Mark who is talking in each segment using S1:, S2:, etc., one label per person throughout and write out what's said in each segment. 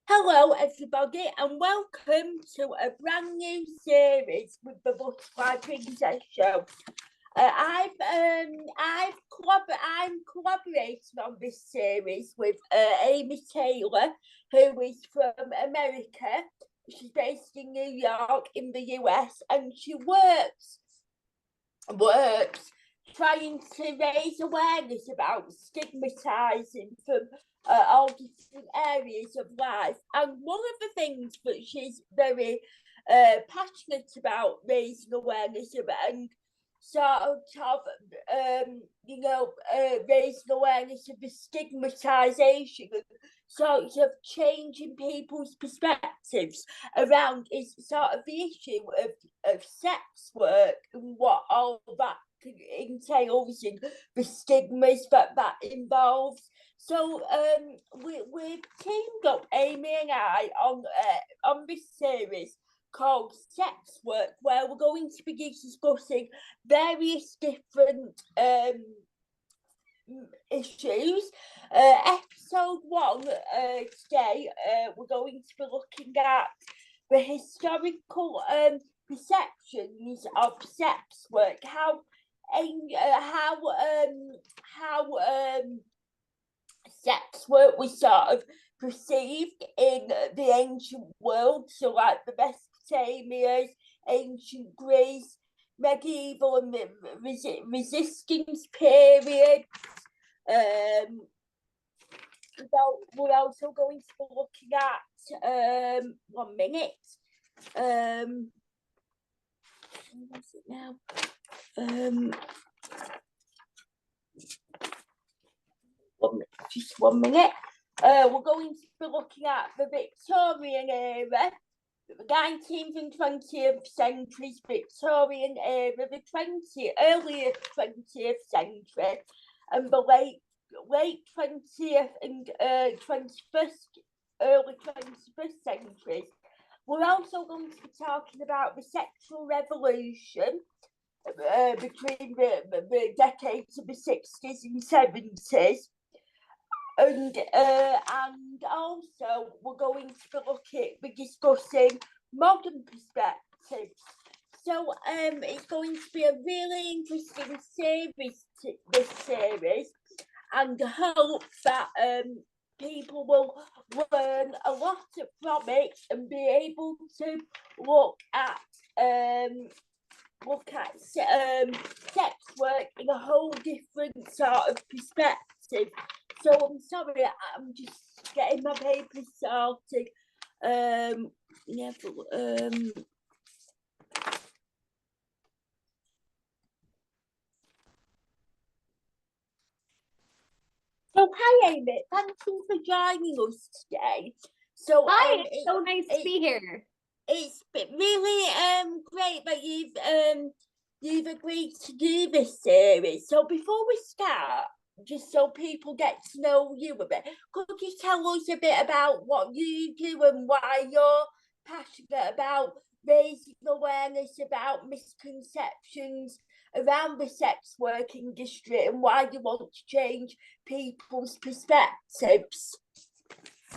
S1: Hello everybody and welcome to a brand new series with the Butterfly Princess Show. I'm collaborating on this series with Amy Taylor, who is from America. She's based in New York in the US, and she works trying to raise awareness about stigmatizing from all different areas of life. And one of the things that she's very passionate about raising awareness of, and raising awareness of the stigmatization and sort of changing people's perspectives around is sort of the issue of sex work and what all that entails and the stigmas that involves. So we've teamed up, Amy and I, on this series called Sex Work, where we're going to be discussing various different issues. Episode 1 today, we're going to be looking at the historical perceptions of sex work, how sex work was sort of perceived in the ancient world, so like the Mesopotamia, ancient Greece, medieval and the resistance period. We're also going to be looking at 1 minute. What's it now? Just 1 minute. We're going to be looking at the Victorian era, the 19th and 20th centuries, Victorian era, the earlier 20th century, and the late 20th and 21st, early 21st centuries. We're also going to be talking about the sexual revolution between the decades of the 60s and 70s. And also we're going to be discussing modern perspectives. So it's going to be a really interesting series, this series, and I hope that people will learn a lot from it and be able to look at sex work in a whole different sort of perspective. So I'm sorry, I'm just getting my papers sorted. So hi Amy, thank you for joining us today. So
S2: hi, it's so nice to be here.
S1: It's been really great that you've agreed to do this series. So before we start, just so people get to know you a bit, could you tell us a bit about what you do and why you're passionate about raising awareness about misconceptions around the sex work industry and why you want to change people's perspectives?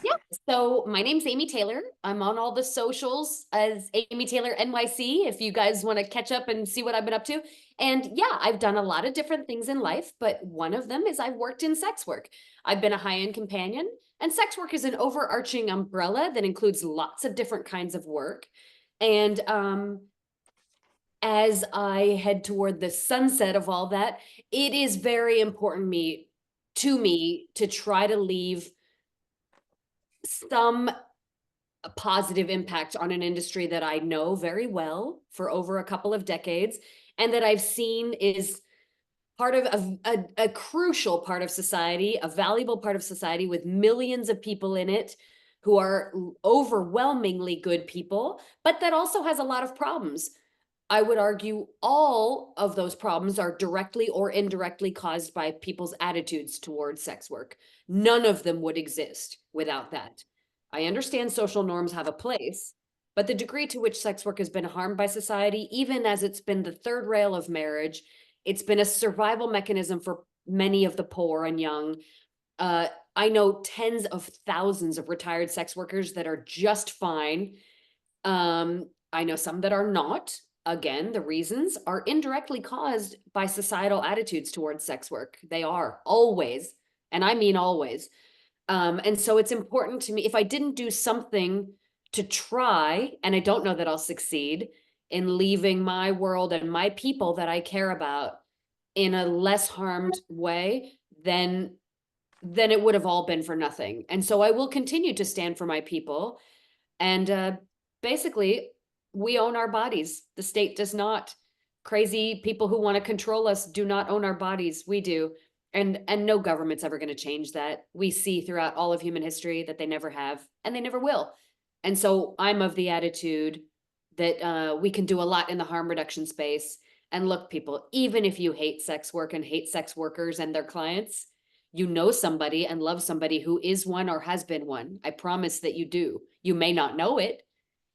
S2: Yeah, so my name's Amy Taylor. I'm on all the socials as Amy Taylor NYC, if you guys want to catch up and see what I've been up to. And yeah, I've done a lot of different things in life, but one of them is I've worked in sex work. I've been a high-end companion, and sex work is an overarching umbrella that includes lots of different kinds of work. And as I head toward the sunset of all that, it is very important to me to try to leave some positive impact on an industry that I know very well for over a couple of decades, and that I've seen is part of a crucial part of society, a valuable part of society with millions of people in it who are overwhelmingly good people, but that also has a lot of problems. I would argue all of those problems are directly or indirectly caused by people's attitudes towards sex work. None of them would exist without that. I understand social norms have a place, but the degree to which sex work has been harmed by society, even as it's been the third rail of marriage, it's been a survival mechanism for many of the poor and young. I know tens of thousands of retired sex workers that are just fine. I know some that are not. Again, the reasons are indirectly caused by societal attitudes towards sex work. They are always, and I mean always. And so it's important to me, if I didn't do something to try, and I don't know that I'll succeed in leaving my world and my people that I care about in a less harmed way, then it would have all been for nothing. And so I will continue to stand for my people. And basically, we own our bodies. The state does not. Crazy people who want to control us do not own our bodies. We do. And no government's ever going to change that. We see throughout all of human history that they never have, and they never will. And so I'm of the attitude that we can do a lot in the harm reduction space. And look, people, even if you hate sex work and hate sex workers and their clients, you know somebody and love somebody who is one or has been one. I promise that you do. You may not know it.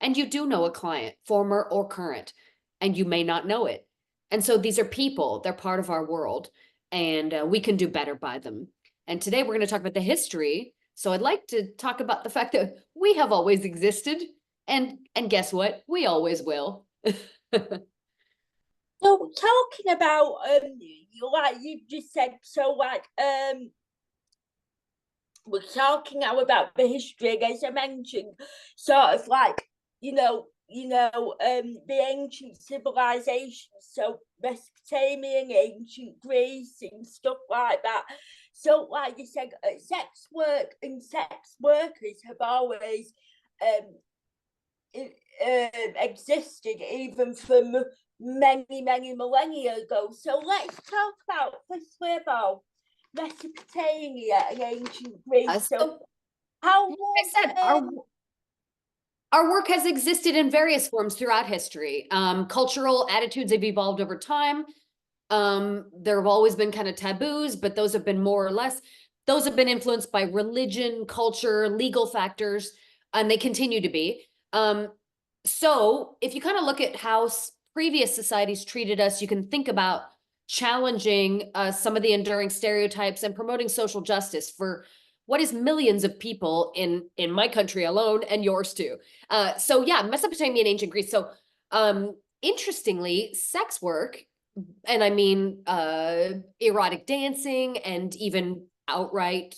S2: And you do know a client, former or current, and you may not know it. And so these are people, they're part of our world, and we can do better by them. And today we're going to talk about the history. So I'd like to talk about the fact that we have always existed. And guess what? We always will.
S1: So talking about like you just said, so like we're talking now about the history, as I mentioned, sort of like the ancient civilizations, so Mesopotamian, ancient Greece, and stuff like that. So, like you said, sex work and sex workers have always existed, even from many millennia ago. So let's talk about, firstly of all, Mesopotamia and ancient Greece. So how
S2: like I said, our work has existed in various forms throughout history. Cultural attitudes have evolved over time. There have always been kind of taboos, but those have been more or less, those have been influenced by religion, culture, legal factors, and they continue to be. So if you kind of look at how previous societies treated us, you can think about challenging some of the enduring stereotypes and promoting social justice for what is millions of people in my country alone, and yours too. So yeah, Mesopotamia and ancient Greece. So interestingly, sex work, and I mean erotic dancing and even outright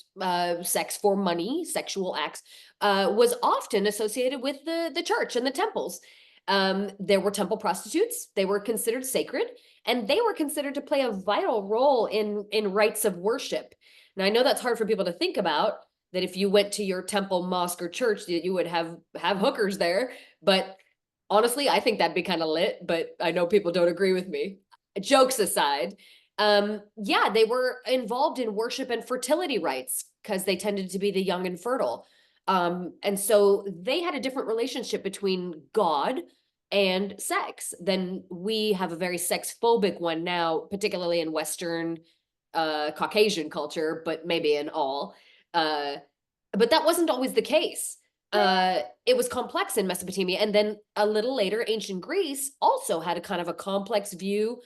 S2: sex for money, sexual acts, was often associated with the church and the temples. There were temple prostitutes. They were considered sacred, and they were considered to play a vital role in rites of worship. Now, I know that's hard for people to think about, that if you went to your temple, mosque, or church, that you would have hookers there. But honestly, I think that'd be kind of lit, but I know people don't agree with me. Jokes aside, yeah, they were involved in worship and fertility rites because they tended to be the young and fertile. And so they had a different relationship between God and sex than we have. A very sex phobic one now, particularly in Western Caucasian culture, but maybe in all. But that wasn't always the case. It was complex in Mesopotamia. And then a little later, ancient Greece also had a kind of a complex view.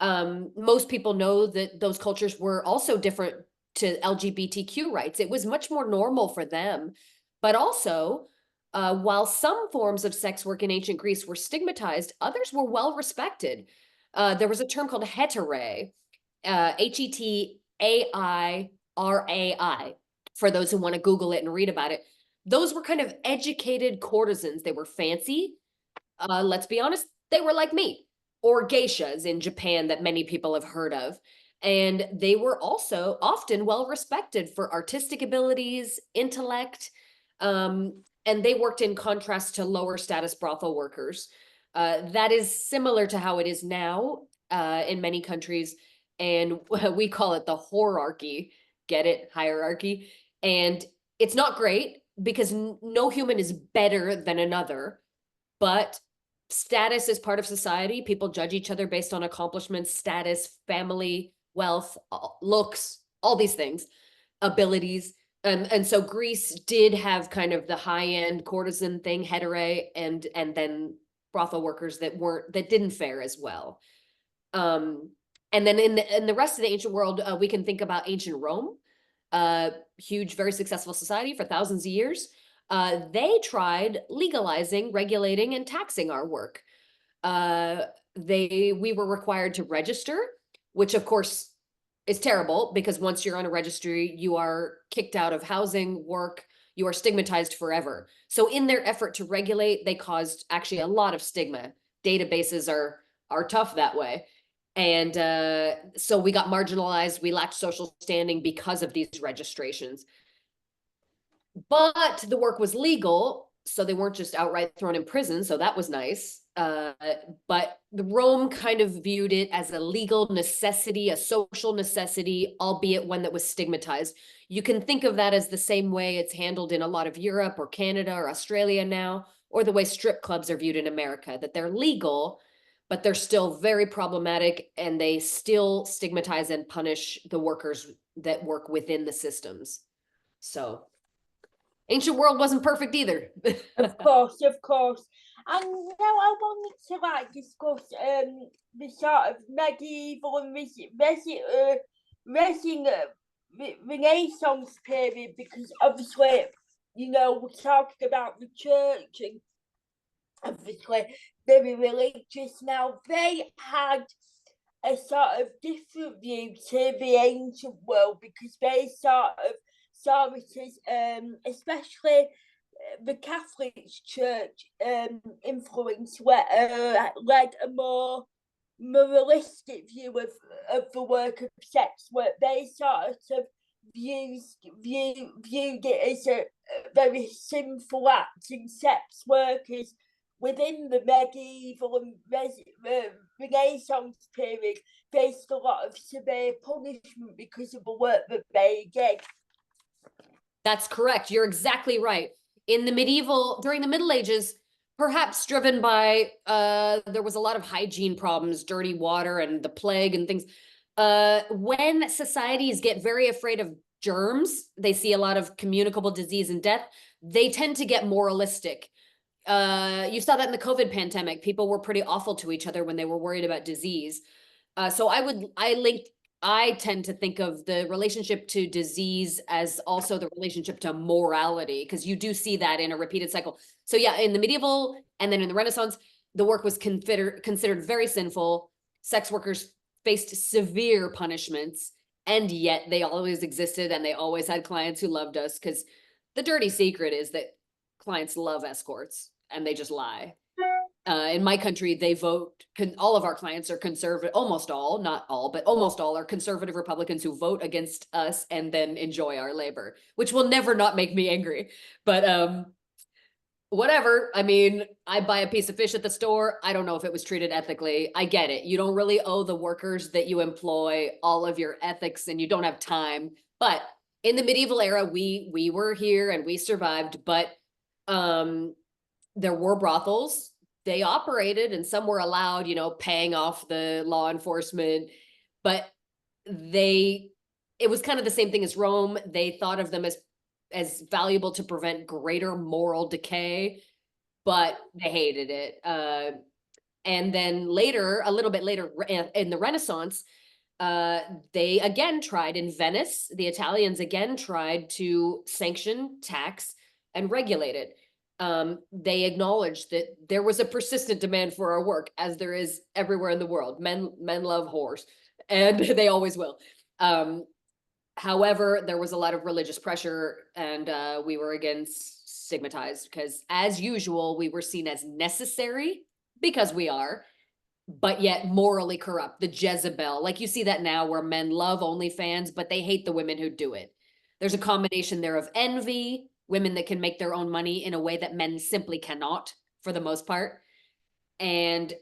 S2: Most people know that those cultures were also different to LGBTQ rights. It was much more normal for them. But also, while some forms of sex work in ancient Greece were stigmatized, others were well respected. There was a term called hetarai, Hetairai, for those who want to Google it and read about it. Those were kind of educated courtesans. They were fancy. Let's be honest, they were like me, or geishas in Japan that many people have heard of. And they were also often well respected for artistic abilities, intellect, and they worked in contrast to lower status brothel workers. That is similar to how it is now in many countries. And we call it the hierarchy. Get it? Hierarchy. And it's not great because no human is better than another, but status is part of society. People judge each other based on accomplishments, status, family, wealth, looks, all these things, abilities. And so Greece did have kind of the high-end courtesan thing, heterae, and then brothel workers that didn't fare as well. And then in the rest of the ancient world, we can think about ancient Rome. huge, very successful society for thousands of years, they tried legalizing, regulating, and taxing our work. We were required to register, which of course is terrible, because once you're on a registry, you are kicked out of housing, work, you are stigmatized forever. So in their effort to regulate, they caused actually a lot of stigma. Databases are tough that way. And so we got marginalized, we lacked social standing because of these registrations. But the work was legal, so they weren't just outright thrown in prison, so that was nice. But the Rome kind of viewed it as a legal necessity, a social necessity, albeit one that was stigmatized. You can think of that as the same way it's handled in a lot of Europe or Canada or Australia now, or the way strip clubs are viewed in America, that they're legal, but they're still very problematic, and they still stigmatize and punish the workers that work within the systems. So ancient world wasn't perfect either.
S1: Of course. And now I wanted to like discuss the sort of medieval and Renaissance period, because obviously, you know, we're talking about the church, and obviously very religious. Now they had a sort of different view to the ancient world, because they sort of saw it as, especially the Catholic Church influence, led a more moralistic view of the work of sex work. They sort of viewed it as a very sinful act, and sex workers within the medieval and Renaissance period faced a lot of severe punishment because of the work that they did.
S2: That's correct. You're exactly right. During the Middle Ages, perhaps driven by, there was a lot of hygiene problems, dirty water and the plague and things. When societies get very afraid of germs, they see a lot of communicable disease and death, they tend to get moralistic. You saw that in the COVID pandemic. People were pretty awful to each other when they were worried about disease. So I tend to think of the relationship to disease as also the relationship to morality, because you do see that in a repeated cycle. So yeah, in the medieval and then in the Renaissance, the work was considered very sinful. Sex workers faced severe punishments, and yet they always existed, and they always had clients who loved us, because the dirty secret is that clients love escorts and they just lie. In my country, they vote, all of our clients are conservative, almost all, not all, but almost all are conservative Republicans who vote against us and then enjoy our labor, which will never not make me angry. But whatever. I mean, I buy a piece of fish at the store. I don't know if it was treated ethically. I get it. You don't really owe the workers that you employ all of your ethics, and you don't have time. But in the medieval era, we were here and we survived, but there were brothels. They operated, and some were allowed, you know, paying off the law enforcement, but it was kind of the same thing as Rome. They thought of them as valuable to prevent greater moral decay, but they hated it. And then later, a little bit later in the Renaissance, they again tried in Venice, the Italians again tried to sanction, tax, and regulate it. They acknowledged that there was a persistent demand for our work, as there is everywhere in the world. Men love whores, and they always will. However, there was a lot of religious pressure, and we were again stigmatized, because as usual, we were seen as necessary, because we are, but yet morally corrupt, the Jezebel. Like you see that now, where men love OnlyFans, but they hate the women who do it. There's a combination there of envy, women that can make their own money in a way that men simply cannot, for the most part. And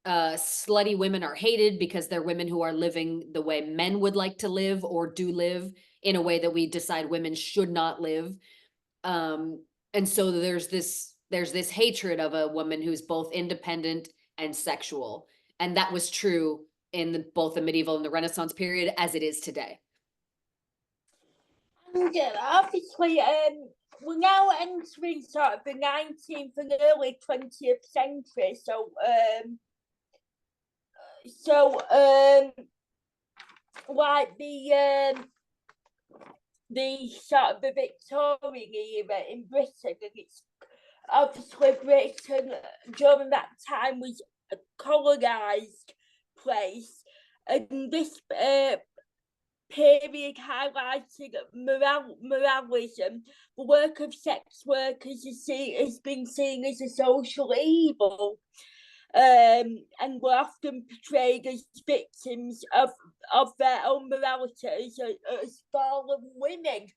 S2: slutty women are hated because they're women who are living the way men would like to live, or do live in a way that we decide women should not live. And so there's this hatred of a woman who's both independent and sexual. And that was true in both the medieval and the Renaissance period, as it is today.
S1: And obviously, we're now entering sort of the 19th and early 20th century. So like the sort of the Victorian era in Britain, and it's obviously Britain during that time was a colonised place, and this period highlighting moralism. The work of sex workers has been seen as a social evil, and were often portrayed as victims of their own morality as fallen women.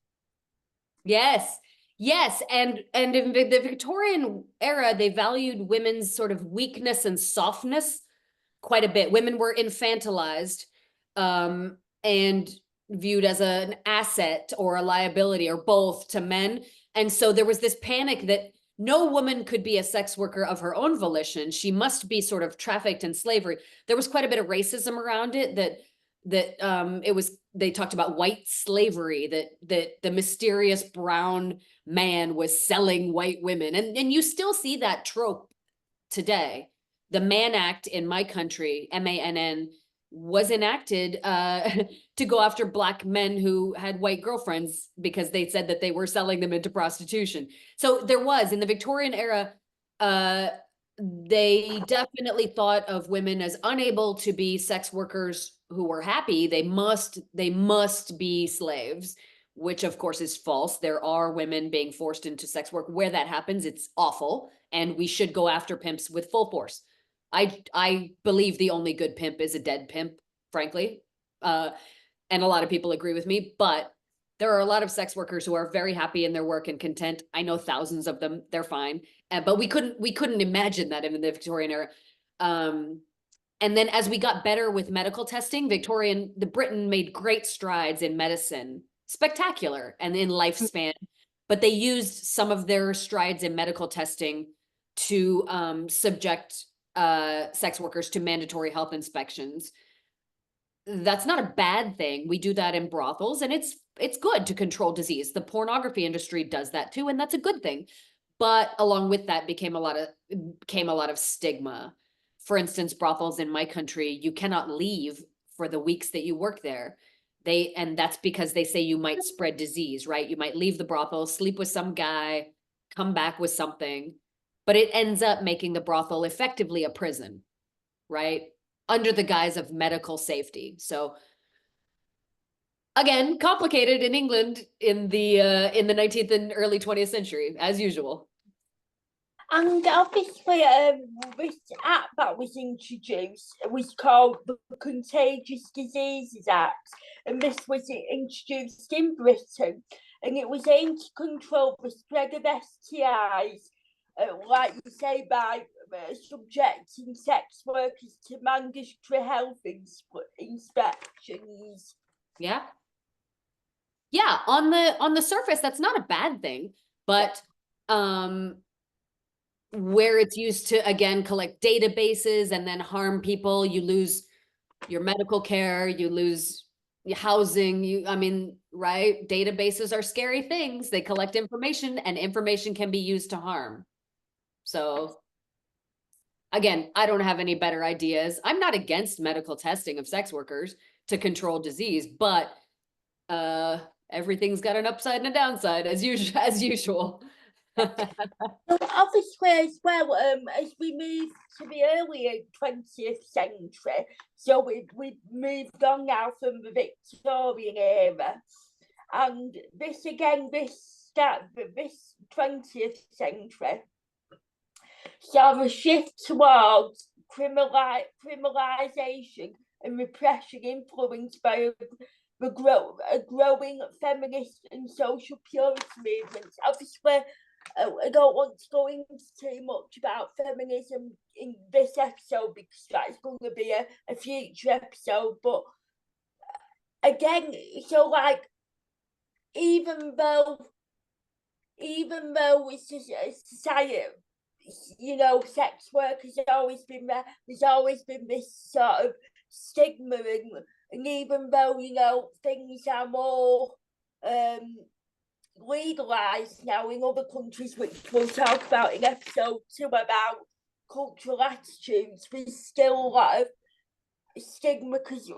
S2: Yes. Yes, and in the Victorian era, they valued women's sort of weakness and softness quite a bit. Women were infantilized, and viewed as an asset or a liability or both to men. And so there was this panic that no woman could be a sex worker of her own volition. She must be sort of trafficked in slavery. There was quite a bit of racism around it, they talked about white slavery, that the mysterious brown man was selling white women. And you still see that trope today. The Mann Act in my country, MANN, was enacted to go after Black men who had white girlfriends because they said that they were selling them into prostitution. So there was, in the Victorian era, they definitely thought of women as unable to be sex workers who were happy. They must be slaves, which of course is false. There are women being forced into sex work. Where that happens, it's awful, and we should go after pimps with full force. I believe the only good pimp is a dead pimp, frankly. And a lot of people agree with me, but there are a lot of sex workers who are very happy in their work and content. I know thousands of them, they're fine. But we couldn't imagine that in the Victorian era. And then as we got better with medical testing, Britain made great strides in medicine, spectacular, and in lifespan. But they used some of their strides in medical testing to subject sex workers to mandatory health inspections. That's not a bad thing. We do that in brothels, and it's good to control disease. The pornography industry does that too, and that's a good thing. But along with that came a lot of stigma. For instance, brothels in my country, you cannot leave for the weeks that you work there. And that's because they say you might spread disease, right? You might leave the brothel, sleep with some guy, come back with something, but it ends up making the brothel effectively a prison, right? Under the guise of medical safety. So again, complicated in England in the 19th and early 20th century, as usual.
S1: And obviously, this act that was introduced was called the Contagious Diseases Act, and this was introduced in Britain, and it was aimed to control the spread of STIs, like you say, by subjecting sex workers to mandatory health inspections.
S2: Yeah. Yeah, on the surface, that's not a bad thing, but where it's used to, again, collect databases and then harm people, you lose your medical care, you lose your housing, right? Databases are scary things. They collect information, and information can be used to harm. So again, I don't have any better ideas. I'm not against medical testing of sex workers to control disease, but everything's got an upside and a downside, as usual.
S1: So obviously, as well, as we move to the earlier 20th century, so we've moved on now from the Victorian era, and this 20th century saw a shift towards criminalisation and repression influenced by a growing feminist and social purity movements. Obviously, I don't want to go into too much about feminism in this episode because that's going to be a future episode. But again, so like, even though it's a society, sex work has always been there. There's always been this sort of stigma, and even though things are more legalized now in other countries, which we'll talk about in episode 2 about cultural attitudes, there's still a lot of stigma because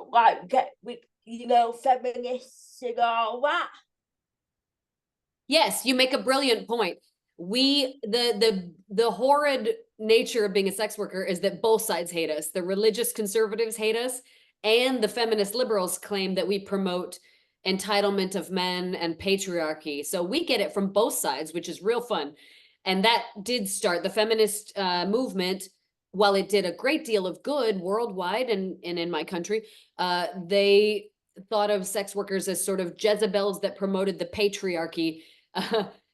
S1: feminists and all that.
S2: Yes, you make a brilliant point. The horrid nature of being a sex worker is that both sides hate us. The religious conservatives hate us, and the feminist liberals claim that we promote entitlement of men and patriarchy. So we get it from both sides, which is real fun. And that did start the feminist movement. While it did a great deal of good worldwide and in my country, they thought of sex workers as sort of Jezebels that promoted the patriarchy.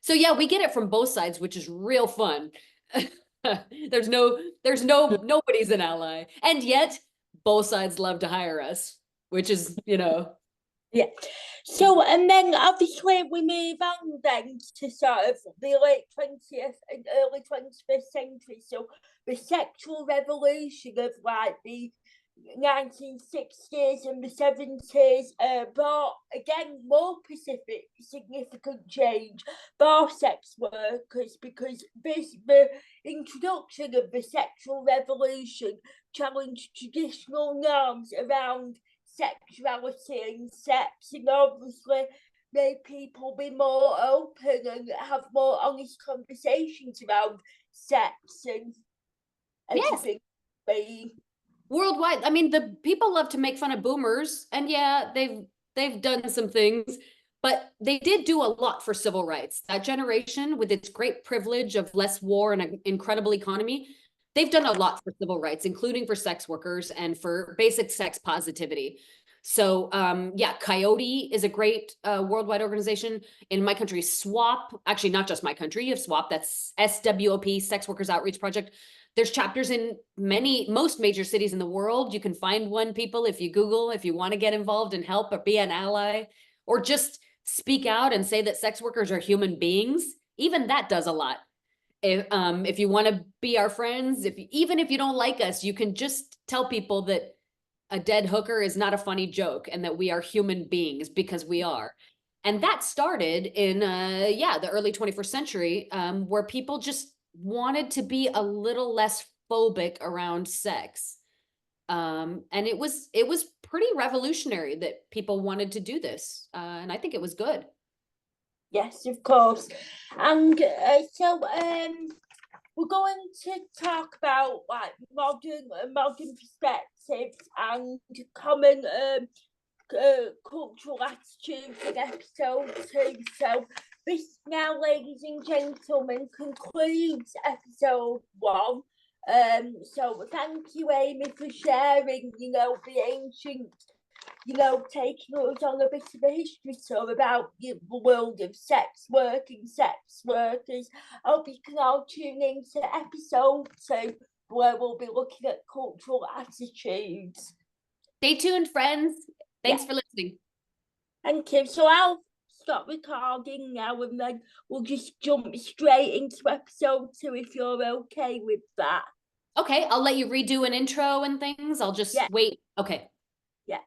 S2: So yeah, we get it from both sides, which is real fun. Nobody's an ally. And yet both sides love to hire us, which is,
S1: Yeah. So, and then obviously we move on then to sort of the late 20th and early 21st century. So the sexual revolution of like the 1960s and the 70s brought again more significant change for sex workers, because the introduction of the sexual revolution challenged traditional norms around sexuality and sex, and obviously made people be more open and have more honest conversations around sex and everything. Yes.
S2: Worldwide, I mean, the people love to make fun of boomers, and yeah, they've done some things, but they did do a lot for civil rights. That generation, with its great privilege of less war and an incredible economy, they've done a lot for civil rights, including for sex workers and for basic sex positivity. So yeah, Coyote is a great worldwide organization. In my country, SWOP, actually not just my country, you have SWOP, that's SWOP, Sex Workers Outreach Project. There's chapters in most major cities in the world. You can find one, people, if you Google, if you want to get involved and help or be an ally, or just speak out and say that sex workers are human beings. Even that does a lot. If you want to be our friends, even if you don't like us, you can just tell people that a dead hooker is not a funny joke and that we are human beings, because we are. And that started in the early 21st century, where people just wanted to be a little less phobic around sex. And it was pretty revolutionary that people wanted to do this. And I think it was good.
S1: Yes, of course. And so we're going to talk about like modern perspectives and common cultural attitudes in episode 2. So this now, ladies and gentlemen, concludes episode 1. So thank you, Amy, for sharing, the ancient, taking us on a bit of a history tour about the world of sex work and sex workers. I hope you can all tune in to episode 2, where we'll be looking at cultural attitudes.
S2: Stay tuned, friends. Thanks for listening.
S1: Thank you. So I'll stop recording now, and then we'll just jump straight into episode 2 if you're okay with that.
S2: Okay, I'll let you redo an intro and things. I'll just wait. Okay.
S1: Yeah.